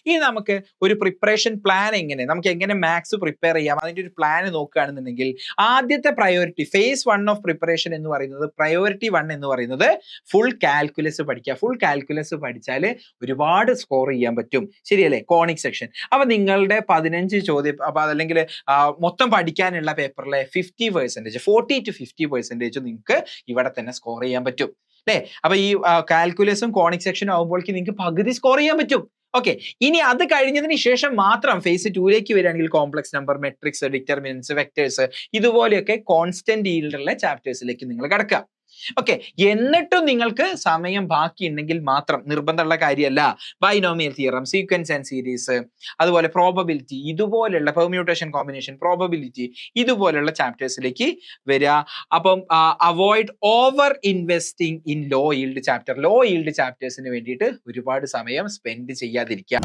ഇനി നമുക്ക് ഒരു പ്രിപ്പറേഷൻ പ്ലാൻ നമുക്ക് എങ്ങനെ മാത്സ് പ്രിപ്പയർ ചെയ്യാം അതിന്റെ ഒരു പ്ലാൻ നോക്കുകയാണെന്നുണ്ടെങ്കിൽ ആദ്യത്തെ പ്രയോറിറ്റി phase 1 ഓഫ് പ്രിപ്പറേഷൻ എന്ന് പറയുന്നത് പ്രയോറിറ്റി 1 എന്ന് പറയുന്നത് ഫുൾ കാൽക്കുലസ് പഠിക്കുക. ഫുൾ കാൽക്കുലസ് പഠിച്ചാൽ ഒരുപാട് സ്കോർ ചെയ്യാൻ പറ്റും, ശരിയല്ലേ? Conic section. അപ്പൊ നിങ്ങളുടെ 15 ചോദ്യം അപ്പൊ അതല്ലെങ്കിൽ മൊത്തം പഠിക്കാനുള്ള പേപ്പറിലെ 50%, 40 to 50% നിങ്ങൾക്ക് ഇവിടെ തന്നെ സ്കോർ ചെയ്യാൻ പറ്റും, അല്ലേ? അപ്പൊ ഈ കാൽക്കുലസും കോണിക് സെക്ഷനും ആകുമ്പോഴേക്ക് നിങ്ങൾക്ക് പകുതി സ്കോർ ചെയ്യാൻ പറ്റും. ഓക്കെ, ഇനി അത് കഴിഞ്ഞതിന് ശേഷം മാത്രം phase 2 വരികയാണെങ്കിൽ complex number, matrix, determinants, vectors ഇതുപോലെയൊക്കെ കോൺസ്റ്റന്റ് ഈൽഡുള്ള ചാപ്റ്റേഴ്സിലേക്ക് നിങ്ങൾ കടക്കുക. ഓക്കെ, എന്നിട്ടും നിങ്ങൾക്ക് സമയം ബാക്കിയുണ്ടെങ്കിൽ മാത്രം, നിർബന്ധമുള്ള കാര്യമല്ല, binomial theorem, sequence and series, അതുപോലെ പ്രോബബിലിറ്റി, ഇതുപോലെയുള്ള പെർമ്യൂട്ടേഷൻ കോമ്പിനേഷൻ, പ്രോബബിലിറ്റി ഇതുപോലെയുള്ള ചാപ്റ്റേഴ്സിലേക്ക് വരിക. അപ്പം avoid over investing in low yield chapter. Low yield ചാപ്റ്റേഴ്സിന് വേണ്ടിയിട്ട് ഒരുപാട് സമയം സ്പെൻഡ് ചെയ്യാതിരിക്കുക.